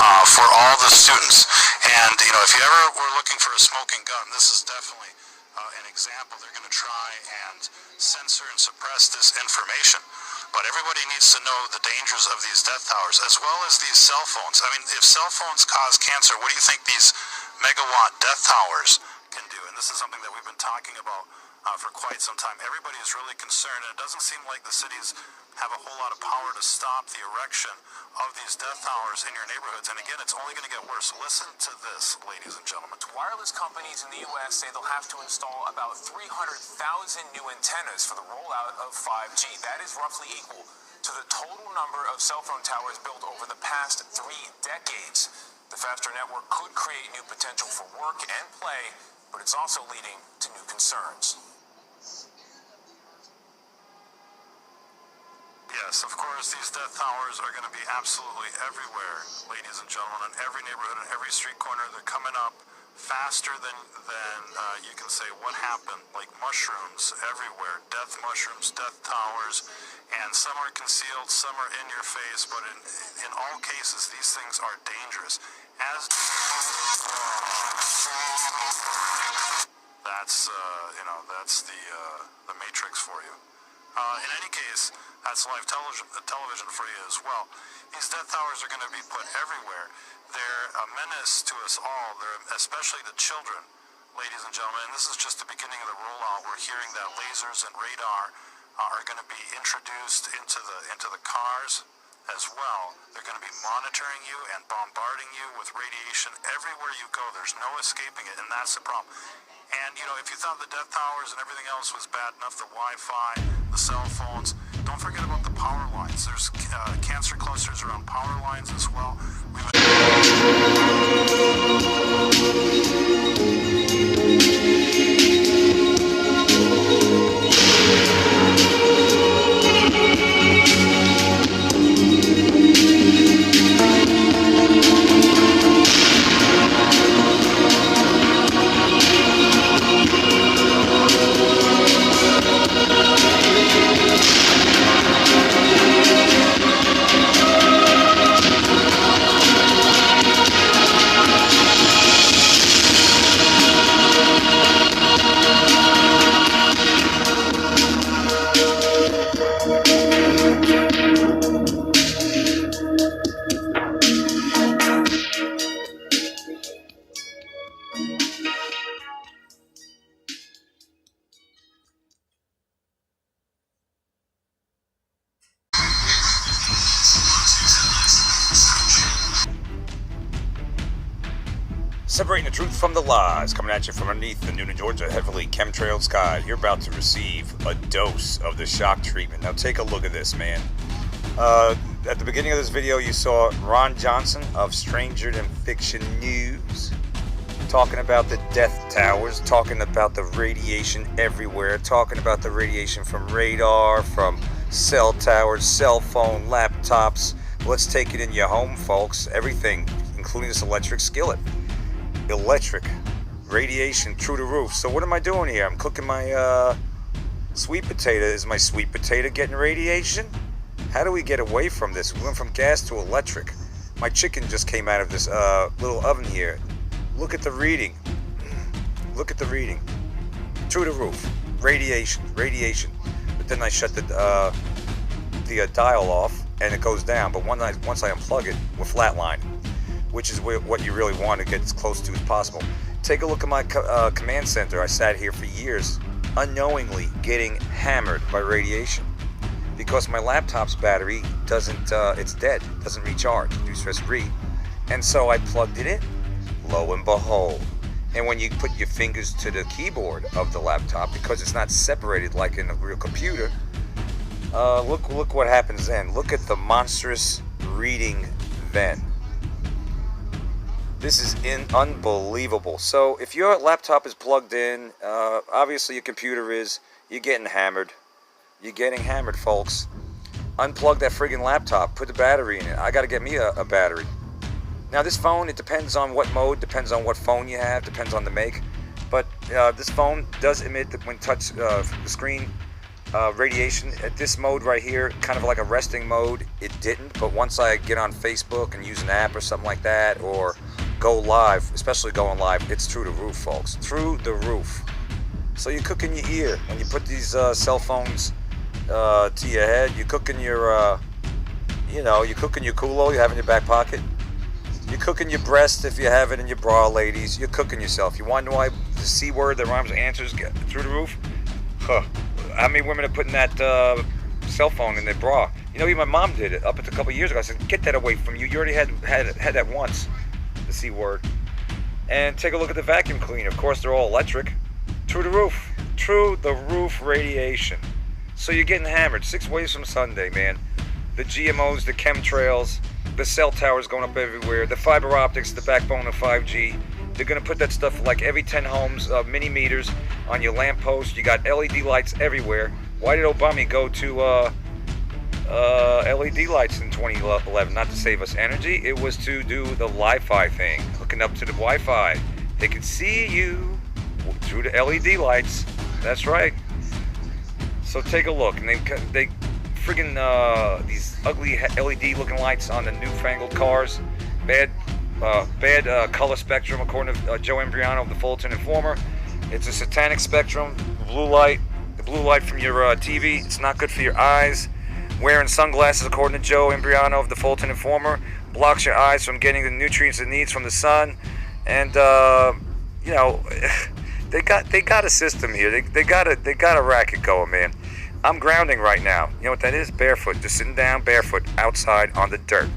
for all the students. And, you know, if you ever were looking for a smoking gun, this is definitely an example. They're going to try and censor and suppress this information. But everybody needs to know the dangers of these death towers, as well as these cell phones. I mean, if cell phones cause cancer, what do you think these megawatt death towers can do? And this is something that we've been talking about for quite some time. Everybody is really concerned, and it doesn't seem like the cities have a whole lot of power to stop the erection of these death towers in your neighborhoods. And again, it's only going to get worse. Listen to this, ladies and gentlemen. Wireless companies in the U.S. say they'll have to install about 300,000 new antennas for the rollout of 5G. That is roughly equal to the total number of cell phone towers built over the past 3 decades. The faster network could create new potential for work and play, but it's also leading to new concerns. Yes, of course, these death towers are going to be absolutely everywhere, ladies and gentlemen, in every neighborhood, in every street corner. They're coming up faster than you can say what happened, like mushrooms everywhere, death mushrooms, death towers, and some are concealed, some are in your face, but in all cases, these things are dangerous. That's the Matrix for you. In any case, that's live television for you as well. These death towers are going to be put everywhere. They're a menace to us all. They're especially the children, ladies and gentlemen. And this is just the beginning of the rollout. We're hearing that lasers and radar are going to be introduced into the cars as well. They're going to be monitoring you and bombarding you with radiation everywhere you go. There's no escaping it, and that's the problem. And, you know, if you thought the death towers and everything else was bad enough, the Wi-Fi, the cell phones, don't forget about the power lines. There's cancer clusters around power lines as well. Separating the truth from the lies, coming at you from underneath the Newton, Georgia, heavily chemtrailed sky. You're about to receive a dose of the shock treatment. Now take a look at this, man. At the beginning of this video, you saw Ron Johnson of Stranger Than Fiction News talking about the death towers, talking about the radiation everywhere, talking about the radiation from radar, from cell towers, cell phone, laptops. Let's take it in your home, folks. Everything, including this electric skillet. Electric radiation through the roof. So what am I doing here? I'm cooking my sweet potato. Is my sweet potato getting radiation? How do we get away from this? We went from gas to electric. My chicken just came out of this little oven here. Look at the reading. Look at the reading. Through the roof. Radiation. Radiation. But then I shut the dial off and it goes down. But once I unplug it, we're flatlined, which is what you really want to get as close to as possible. Take a look at my command center. I sat here for years unknowingly getting hammered by radiation because my laptop's battery doesn't, it's dead, doesn't recharge, you just read. And so I plugged it in, lo and behold. And when you put your fingers to the keyboard of the laptop, because it's not separated like in a real computer, look what happens then. Look at the monstrous reading then. This is unbelievable. So if your laptop is plugged in, obviously your computer is, you're getting hammered. You're getting hammered, folks. Unplug that friggin' laptop. Put the battery in it. I gotta get me a battery. Now this phone, it depends on what mode, depends on what phone you have, depends on the make. But this phone does emit, when touch the screen, radiation at this mode right here, kind of like a resting mode, it didn't. But once I get on Facebook and use an app or something like that, or go live, especially going live, it's through the roof, folks. Through the roof. So you cook in your ear when you put these cell phones to your head. You cook in your, you cook in your culo you have in your back pocket. You cook in your breast if you have it in your bra, ladies. You're cooking yourself. You want to know why the C word that rhymes with answers get through the roof? Huh. How many women are putting that cell phone in their bra? You know, even my mom did it up until a couple years ago. I said, get that away from you. You already had that once, the C word. And take a look at the vacuum cleaner. Of course, they're all electric. Through the roof. Through the roof radiation. So you're getting hammered 6 ways from Sunday, man. The GMOs, the chemtrails, the cell towers going up everywhere, the fiber optics, the backbone of 5G. They're going to put that stuff like every 10 homes, mini meters on your lamppost. You got LED lights everywhere. Why did Obama go to LED lights in 2011? Not to save us energy. It was to do the Wi-Fi thing, hooking up to the Wi-Fi. They could see you through the LED lights. That's right. So take a look. And they friggin' these ugly LED looking lights on the newfangled cars. Bad color spectrum, according to Joe Embriano of the Fulton Informer. It's a satanic spectrum. The blue light from your TV, it's not good for your eyes. Wearing sunglasses, according to Joe Embriano of the Fulton Informer, blocks your eyes from getting the nutrients it needs from the sun. And they got a system here. They got a racket going, man. I'm grounding right now. You know what that is? Barefoot. Just sitting down barefoot outside on the dirt.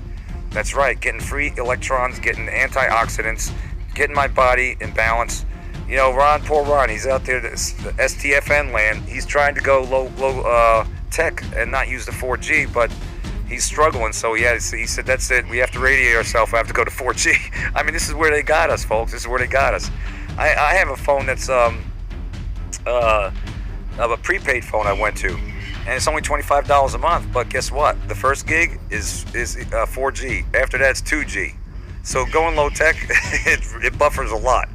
That's right. Getting free electrons, getting antioxidants, getting my body in balance. You know, poor Ron, he's out there, the STFN land. He's trying to go low tech and not use the 4G, but he's struggling. So he said, that's it. We have to radiate ourselves. I have to go to 4G. I mean, this is where they got us, folks. This is where they got us. I have a phone that's of a prepaid phone I went to, and it's only $25 a month. But guess what? The first gig is 4G. After that, it's 2G. So going low tech, it buffers a lot.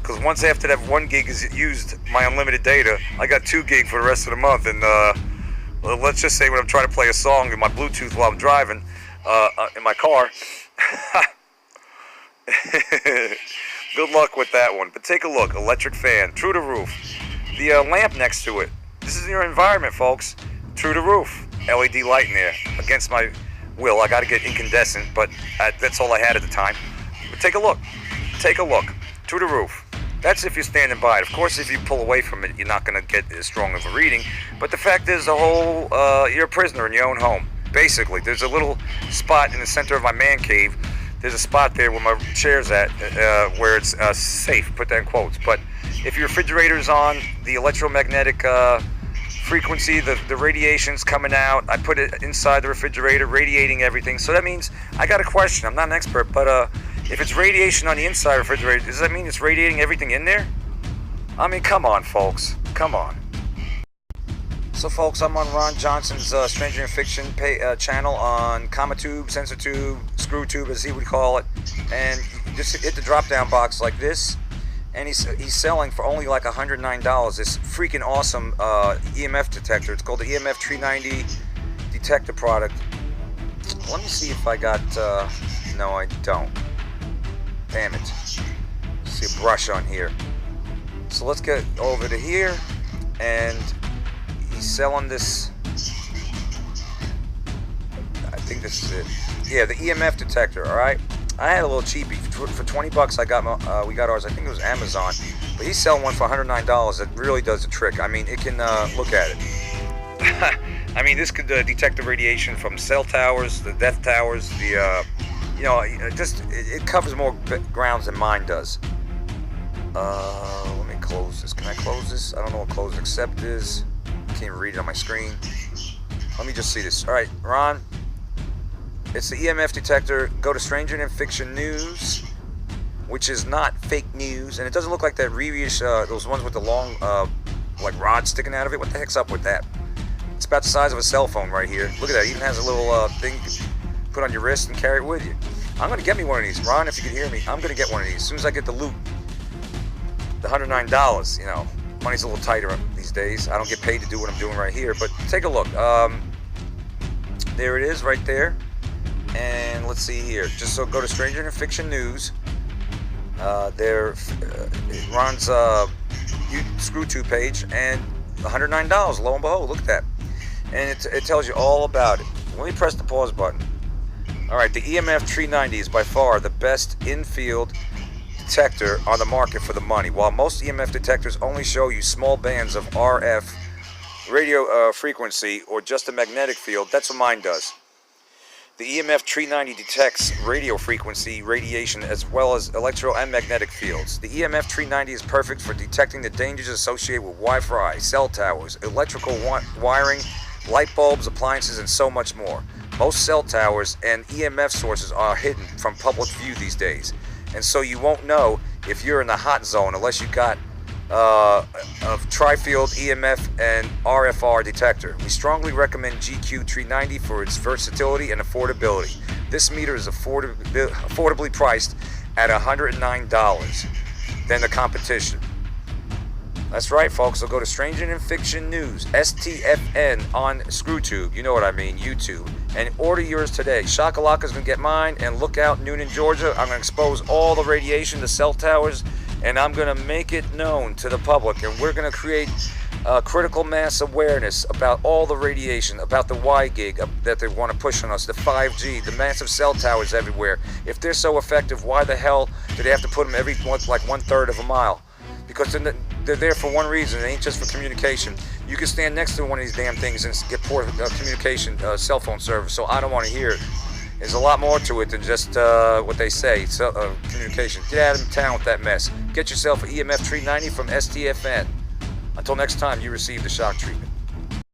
Because once after that 1 gig is used, my unlimited data, I got 2 gig for the rest of the month. And let's just say when I'm trying to play a song in my Bluetooth while I'm driving in my car. Good luck with that one. But take a look. Electric fan, through the roof. The lamp next to it. This is your environment, folks. Through the roof. LED light in there. Against my will. I got to get incandescent, but that's all I had at the time. But take a look. Take a look. Through the roof. That's if you're standing by it. Of course, if you pull away from it, you're not going to get as strong of a reading. But the fact is, you're a prisoner in your own home. Basically, there's a little spot in the center of my man cave. There's a spot there where my chair's at, where it's safe. Put that in quotes. But if your refrigerator's on, the electromagnetic frequency, the radiation's coming out. I put it inside the refrigerator, radiating everything. So that means, I got a question. I'm not an expert, but if it's radiation on the inside of the refrigerator, does that mean it's radiating everything in there? I mean, come on, folks. Come on. So, folks, I'm on Ron Johnson's Stranger in Fiction channel on CommaTube, SensorTube, ScrewTube, as he would call it. And you just hit the drop-down box like this. And he's selling for only like $109 this freaking awesome EMF detector. It's called the EMF 390 detector product. Let me see if I got... no, I don't. Damn it. See a brush on here. So let's get over to here. And he's selling this... I think this is it. Yeah, the EMF detector, alright? I had a little cheapie. For 20 bucks, we got ours. I think it was Amazon. But he's selling one for $109. That really does the trick. I mean, it can, look at it. I mean, this could detect the radiation from cell towers, the death towers, it covers more grounds than mine does. Let me close this. Can I close this? I don't know what close accept is. I can't even read it on my screen. Let me just see this. All right, Ron. It's the EMF detector. Go to Stranger in Fiction News, which is not fake news, and it doesn't look like that Revious, those ones with the long, like rod sticking out of it. What the heck's up with that? It's about the size of a cell phone right here. Look at that. It even has a little thing you can put on your wrist and carry it with you. I'm gonna get me one of these, Ron. If you can hear me, I'm gonna get one of these as soon as I get the loot. The $109. You know, money's a little tighter these these days. I don't get paid to do what I'm doing right here, but take a look. There it is right there. And let's see here. Just so go to Stranger Than Fiction News. It runs ScrewTube page, and $109. Lo and behold, look at that. And it tells you all about it. Let me press the pause button. All right, the EMF 390 is by far the best in-field detector on the market for the money. While most EMF detectors only show you small bands of RF radio frequency or just a magnetic field, that's what mine does. The EMF 390 detects radio frequency radiation as well as electro and magnetic fields. The EMF 390 is perfect for detecting the dangers associated with Wi-Fi, cell towers, electrical wiring, light bulbs, appliances, and so much more. Most cell towers and EMF sources are hidden from public view these days, and so you won't know if you're in the hot zone unless you got a tri-field EMF and RFR detector. We strongly recommend GQ390 for its versatility and affordability. This meter is affordably priced at $109 than the competition. That's right, folks. So go to Stranger Than Fiction News, STFN on ScrewTube, you know what I mean, YouTube, and order yours today. Shakalaka's gonna get mine, and look out, Noonan, Georgia. I'm gonna expose all the radiation to cell towers, and I'm gonna make it known to the public, and we're gonna create critical mass awareness about all the radiation, about the Y gig that they want to push on us, the 5G, the massive cell towers everywhere. If they're so effective, why the hell do they have to put them every like 1/3 of a mile? Because they're there for one reason. It ain't just for communication. You can stand next to one of these damn things and get poor communication, cell phone service. So I don't want to hear it. There's a lot more to it than just what they say, communication. Get out of town with that mess. Get yourself an EMF 390 from STFN. Until next time, you receive the shock treatment.